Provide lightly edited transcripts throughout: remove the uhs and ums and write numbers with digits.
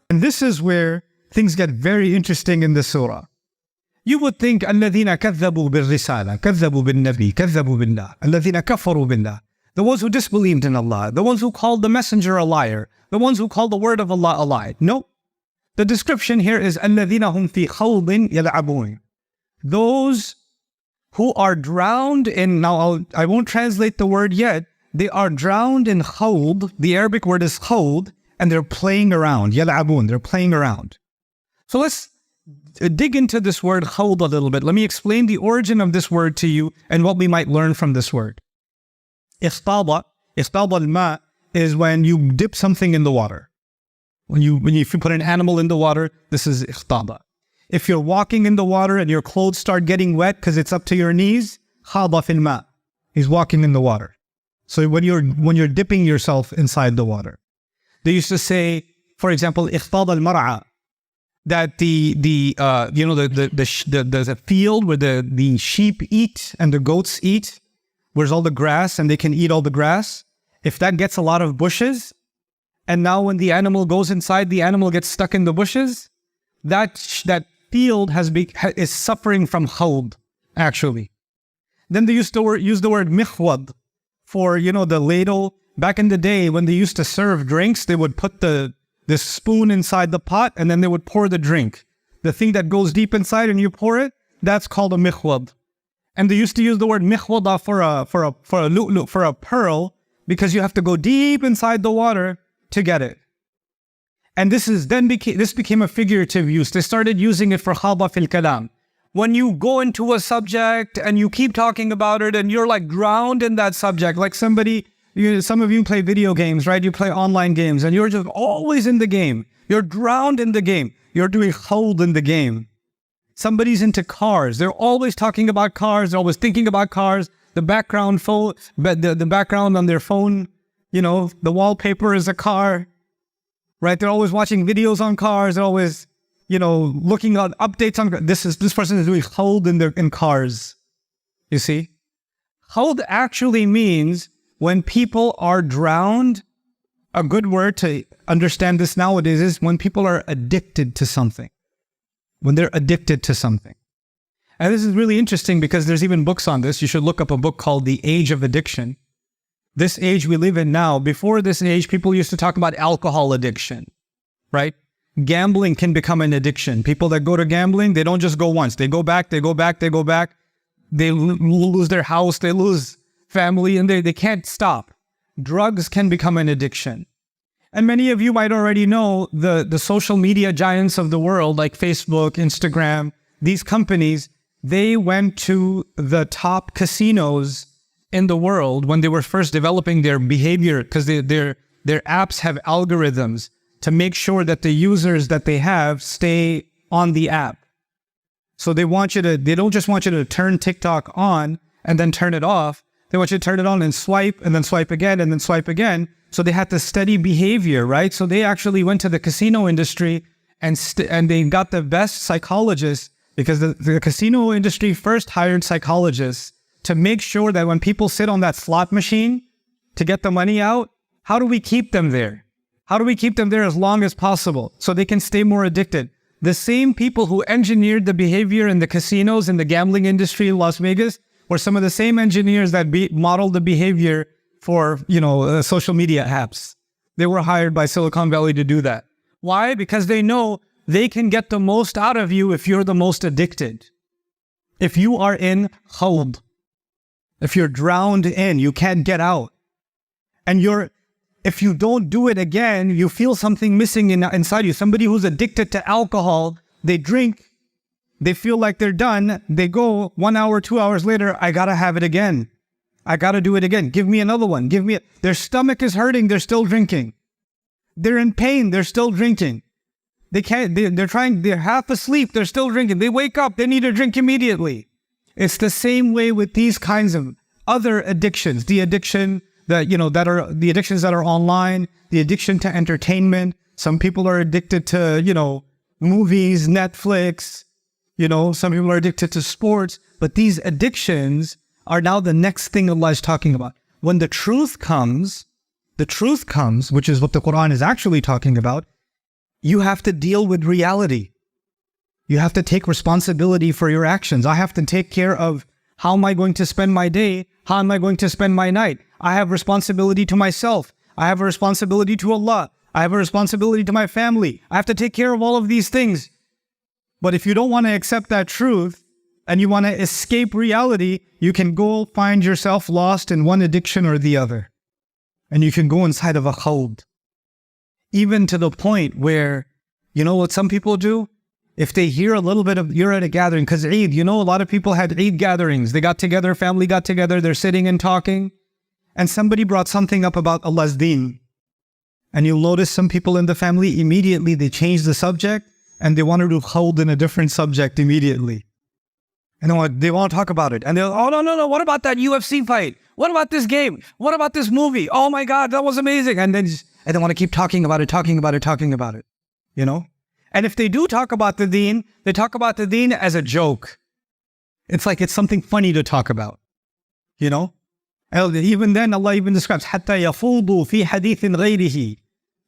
And this is where things get very interesting in the surah. You would think الَّذِينَ كَذَّبُوا بِالرِّسَالَةِ كَذَّبُوا بِالنَّبِيِّ كَذَّبُوا بِاللَّهِ الَّذِينَ كَفَرُوا بِاللَّهِ, the ones who disbelieved in Allah, the ones who called the messenger a liar, the ones who called the word of Allah a lie. No. The description here is الَّذِينَ هُمْ فِي خَوْضٍ يَلْعَبُونَ, those who are drowned in, now I won't translate the word yet, they are drowned in khawd. The Arabic word is khawd, and they're playing around. يَلْعَبُونَ, they're playing around. So let's dig into this word khawd a little bit. Let me explain the origin of this word to you and what we might learn from this word. اختاض الماء is when you dip something in the water. If you put an animal in the water, this is اختاض. If you're walking in the water and your clothes start getting wet because it's up to your knees, خاض في الماء. He's walking in the water. So when you're dipping yourself inside the water. They used to say, for example, اختاض المرعى, that the field where the sheep eat and the goats eat, where's all the grass and they can eat all the grass, if that gets a lot of bushes, and now when the animal goes inside, the animal gets stuck in the bushes, that field is suffering from khawd, actually. Then they used to use the word mikhwad for, the ladle. Back in the day, when they used to serve drinks, they would put the spoon inside the pot and then they would pour the drink. The thing that goes deep inside and you pour it, that's called a mikhwad. And they used to use the word mikhwada for a lu'lu', for a pearl, because you have to go deep inside the water to get it. And this became a figurative use. They started using it for khada fil kalam. When you go into a subject and you keep talking about it and you're like drowned in that subject, like some of you play video games, right? You play online games and you're just always in the game. You're drowned in the game. You're doing khawd in the game. Somebody's into cars. They're always talking about cars. They're always thinking about cars. The background on their phone, the wallpaper is a car, right? They're always watching videos on cars. They're always, looking at updates on. This person is doing khawd in cars. You see, khawd actually means when people are drowned. A good word to understand this nowadays is when people are addicted to something. When they're addicted to something. And this is really interesting because there's even books on this. You should look up a book called The Age of Addiction. This age we live in now, before this age, people used to talk about alcohol addiction, right? Gambling can become an addiction. People that go to gambling, they don't just go once. They go back, they go back, they go back. They lose their house, they lose family, and they can't stop. Drugs can become an addiction. And many of you might already know the social media giants of the world, like Facebook, Instagram, these companies, they went to the top casinos in the world when they were first developing their behavior, because their apps have algorithms to make sure that the users that they have stay on the app. So they don't just want you to turn TikTok on and then turn it off. They want you to turn it on and then swipe again, and then swipe again. So they had to study behavior, right? So they actually went to the casino industry and they got the best psychologists, because the casino industry first hired psychologists to make sure that when people sit on that slot machine to get the money out, how do we keep them there? How do we keep them there as long as possible so they can stay more addicted? The same people who engineered the behavior in the casinos and the gambling industry in Las Vegas were some of the same engineers that modeled the behavior for, social media apps. They were hired by Silicon Valley to do that. Why? Because they know they can get the most out of you if you're the most addicted. If you are in khawd, if you're drowned in, you can't get out. And if you don't do it again, you feel something missing inside you. Somebody who's addicted to alcohol, they drink, they feel like they're done. They go 1 hour, 2 hours later, I gotta have it again. I gotta do it again. Give me another one. Their stomach is hurting. They're still drinking. They're in pain. They're still drinking. They're half asleep. They're still drinking. They wake up. They need a drink immediately. It's the same way with these kinds of other addictions. The addictions that are online, the addiction to entertainment. Some people are addicted to, movies, Netflix. Some people are addicted to sports. But these addictions are now the next thing Allah is talking about. When the truth comes, which is what the Quran is actually talking about, you have to deal with reality. You have to take responsibility for your actions. I have to take care of how am I going to spend my day? How am I going to spend my night? I have responsibility to myself. I have a responsibility to Allah. I have a responsibility to my family. I have to take care of all of these things. But if you don't want to accept that truth and you want to escape reality, you can go find yourself lost in one addiction or the other. And you can go inside of a khawd. Even to the point where, you know what some people do? If they hear a little bit of, you're at a gathering, because Eid, you know, a lot of people had Eid gatherings. They got together, family got together, they're sitting and talking. And somebody brought something up about Allah's deen. And you'll notice some people in the family, immediately they change the subject and they want to do khawd in a different subject immediately. And they want to talk about it. And they're, oh, no, what about that UFC fight? What about this game? What about this movie? Oh my God, that was amazing. And then they want to keep talking about it, you know? And if they do talk about the deen, they talk about the deen as a joke. It's like it's something funny to talk about, you know? And even then, Allah even describes, حَتَّى يَفُوضُوا فِي حَدِيثٍ غَيْرِهِ.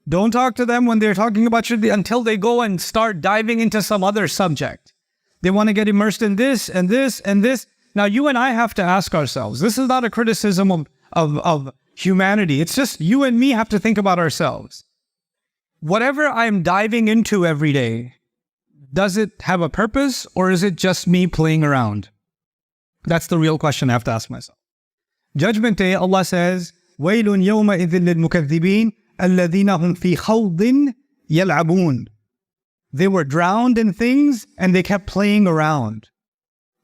Don't talk to them when they're talking about your deen until they go and start diving into some other subject. They want to get immersed in this and this and this. Now, you and I have to ask ourselves, this is not a criticism of humanity. It's just you and me have to think about ourselves. Whatever I'm diving into every day, does it have a purpose or is it just me playing around? That's the real question I have to ask myself. Judgment Day, Allah says, وَيْلٌ يَوْمَئِذٍ لِلْمُكَذِّبِينَ الَّذِينَ هُمْ فِي خَوْضٍ يَلْعَبُونَ. They were drowned in things and they kept playing around.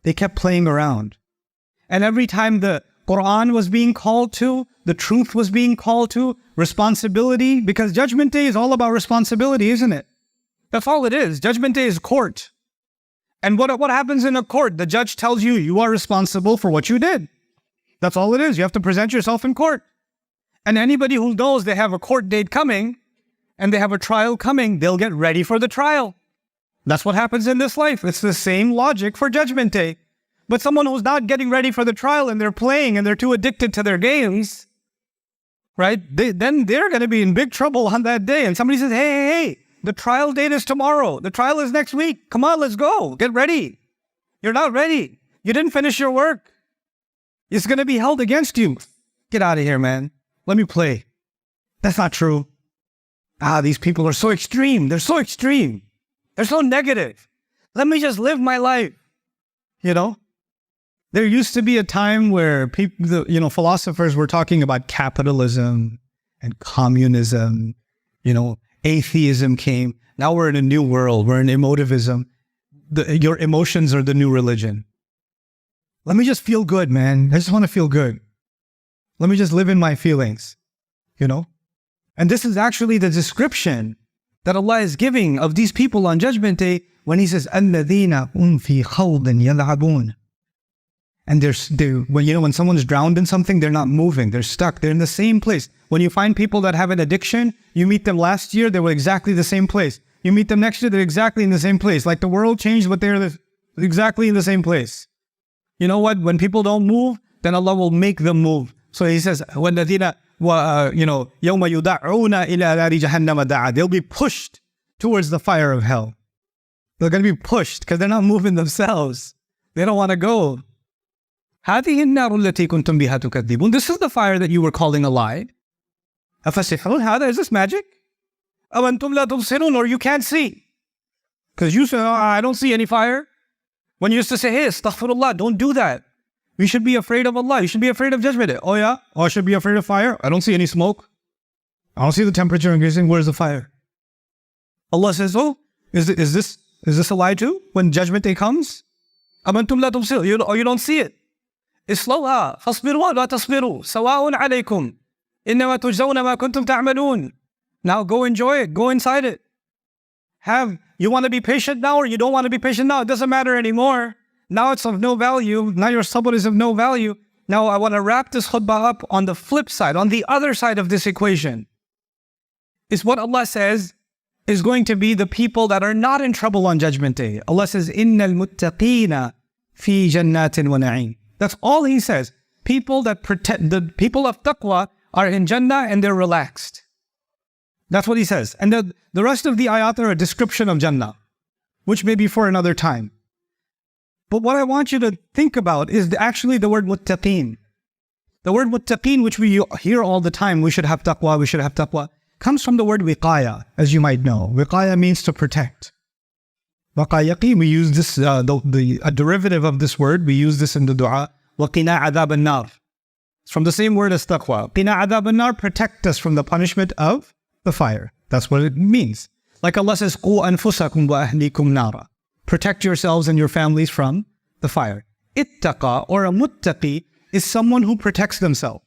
And every time the Quran was being called to, the truth was being called to, responsibility, because Judgment Day is all about responsibility, isn't it? That's all it is. Judgment Day is court. And what happens in a court? The judge tells you, you are responsible for what you did. That's all it is. You have to present yourself in court. And anybody who knows they have a court date coming and they have a trial coming, they'll get ready for the trial. That's what happens in this life. It's the same logic for Judgment Day. But someone who's not getting ready for the trial and they're playing and they're too addicted to their games, right? Then they're going to be in big trouble on that day. And somebody says, hey, the trial date is tomorrow. The trial is next week. Come on, let's go. Get ready. You're not ready. You didn't finish your work. It's going to be held against you. Get out of here, man. Let me play. That's not true. These people are so extreme. They're so extreme. They're so negative. Let me just live my life. You know? There used to be a time where people, philosophers were talking about capitalism and communism. Atheism came. Now we're in a new world. We're in emotivism. Your emotions are the new religion. Let me just feel good, man. I just want to feel good. Let me just live in my feelings, And this is actually the description that Allah is giving of these people on Judgment Day when He says, الَّذِينَ هُمْ فِي خَوْضٍ يَلْعَبُونَ. And when someone's drowned in something, they're not moving. They're stuck. They're in the same place. When you find people that have an addiction, you meet them last year, they were exactly the same place. You meet them next year, they're exactly in the same place. Like the world changed, but they're exactly in the same place. You know what? When people don't move, then Allah will make them move. So He says, وَالَّذِينَ يَوْمَ يُدَعُونَ إِلَى نَارِ جَهَنَّمَ دَعَى. They'll be pushed towards the fire of hell. They're going to be pushed because they're not moving themselves. They don't want to go. هَذِهِ النَّارُ الَّتِي كُنْتُمْ بِهَا تُكَذِّبُونَ. This is the fire that you were calling a lie. أَفَسِحْرٌ هَذَا? Is this magic? أَوْ أَنْتُمْ لَا تُبْصِرُونَ? Or you can't see. Because you say, I don't see any fire. When you used to say, hey, astaghfirullah, don't do that. You should be afraid of Allah. You should be afraid of Judgment Day. Oh yeah? Oh, I should be afraid of fire? I don't see any smoke. I don't see the temperature increasing. Where's the fire? Allah says, oh, is this a lie too? When Judgment Day comes? أَمْ أَنْتُمْ لَا تُبْصِرُونَ? You don't see it. اصلوها فاصبروا ولا تصبروا سواء عليكم إنما تجزون ما كنتم تعملون. Now go enjoy it. Go inside it. You want to be patient now or you don't want to be patient now? It doesn't matter anymore. Now it's of no value. Now your sabr is of no value. Now I want to wrap this khutbah up on the flip side, on the other side of this equation. Is what Allah says is going to be the people that are not in trouble on Judgment Day. Allah says, إِنَّ الْمُتَّقِينَ فِي جَنَّاتٍ وَنَعِيمٍ. That's all he says. People that protect, the people of taqwa are in Jannah and they're relaxed. That's what he says. And the rest of the ayat are a description of Jannah, which may be for another time. But what I want you to think about is actually the word muttaqeen. The word muttaqeen, which we hear all the time, we should have taqwa, comes from the word wiqaya, as you might know. Wiqaya means to protect. Waqayaqi, we use this, a derivative of this word, we use this in the dua. وَقِنَا عَذَابَ النَّارِ. It's from the same word as taqwa. قِنَا عَذَابَ النَّارِ, protect us from the punishment of the fire. That's what it means. Like Allah says, قُوا أَنفُسَكُمْ وَأَهْلِيكُمْ نَارًا. Protect yourselves and your families from the fire. Ittaqa, or a muttaqi, is someone who protects themselves.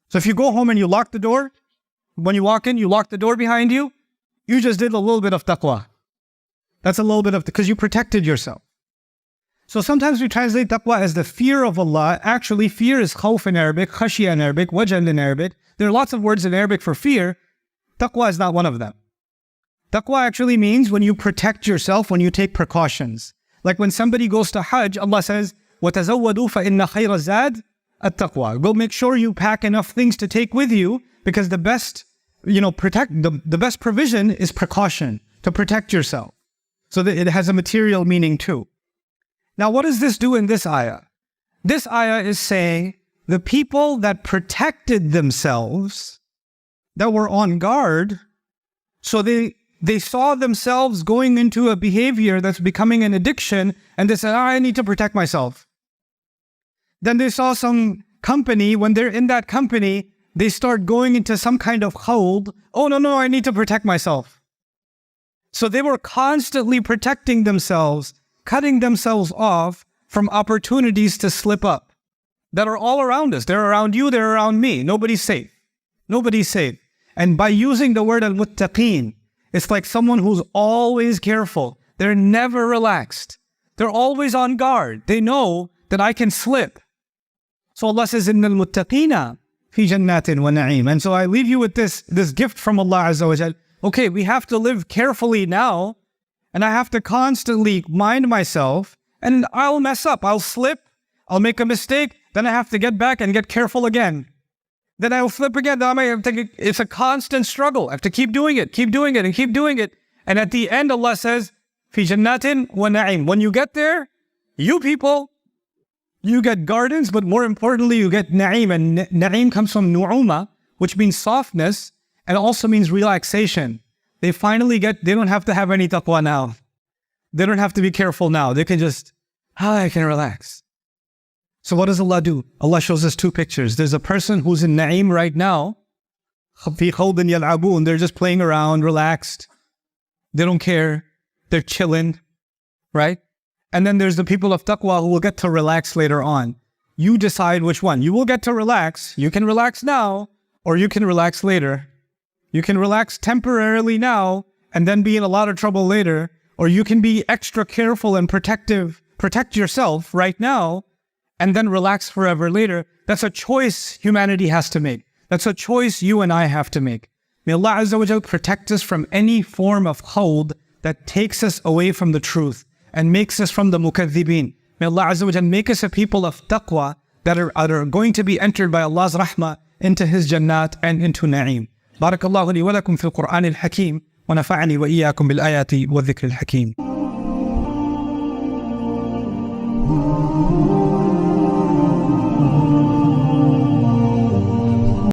So if you go home and you lock the door, when you walk in, you lock the door behind you, you just did a little bit of taqwa. That's a little bit of, because you protected yourself. So sometimes we translate taqwa as the fear of Allah. Actually, fear is khawf in Arabic, khashya in Arabic, wajal in Arabic. There are lots of words in Arabic for fear. Taqwa is not one of them. Taqwa actually means when you protect yourself, when you take precautions. Like when somebody goes to Hajj, Allah says, وَتَزَوَّدُوا فَإِنَّ خَيْرَ الزَّادِ التَّقْوَى. Go make sure you pack enough things to take with you, because the best, the best provision is precaution, to protect yourself. So that it has a material meaning too. Now, what does this do in this ayah? This ayah is saying the people that protected themselves, that were on guard, so they saw themselves going into a behavior that's becoming an addiction, and they said, I need to protect myself. Then they saw some company, when they're in that company, they start going into some kind of khawd. Oh, no, I need to protect myself. So they were constantly protecting themselves, cutting themselves off from opportunities to slip up that are all around us. They're around you, they're around me. Nobody's safe. Nobody's safe. And by using the word al-muttaqeen, it's like someone who's always careful. They're never relaxed. They're always on guard. They know that I can slip. So Allah says, إِنَّ الْمُتَّقِينَ فِي جَنَّاتٍ وَنَعِيمٍ. And so I leave you with this gift from Allah Azza wa Jal. Okay, we have to live carefully now, and I have to constantly mind myself, and I'll mess up, I'll slip, I'll make a mistake, then I have to get back and get careful again. Then I'll slip again, then I might have to, it's a constant struggle. I have to keep doing it, and keep doing it. And at the end, Allah says, فِي جَنَّاتٍ وَنَعِيمٍ. When you get there, you people, you get gardens, but more importantly, you get na'im. And na'im comes from nu'uma, which means softness, and also means relaxation. They finally they don't have to have any taqwa now. They don't have to be careful now. They can just, I can relax. So what does Allah do? Allah shows us two pictures. There's a person who's in na'im right now. فِي خَوْضٍ يَلْعَبُونَ. They're just playing around, relaxed. They don't care. They're chilling, right? And then there's the people of taqwa who will get to relax later on. You decide which one. You will get to relax. You can relax now, or you can relax later. You can relax temporarily now and then be in a lot of trouble later, or you can be extra careful and protect yourself right now and then relax forever later. That's a choice humanity has to make. That's a choice you and I have to make. May Allah Azza wa Jal protect us from any form of khawd that takes us away from the truth and makes us from the mukaththibin. May Allah Azza wa Jal make us a people of taqwa that are going to be entered by Allah's rahmah into His jannat and into na'im. بارك الله لي ولكم في القرآن الحكيم ونفعني وإياكم بالآيات والذكر الحكيم.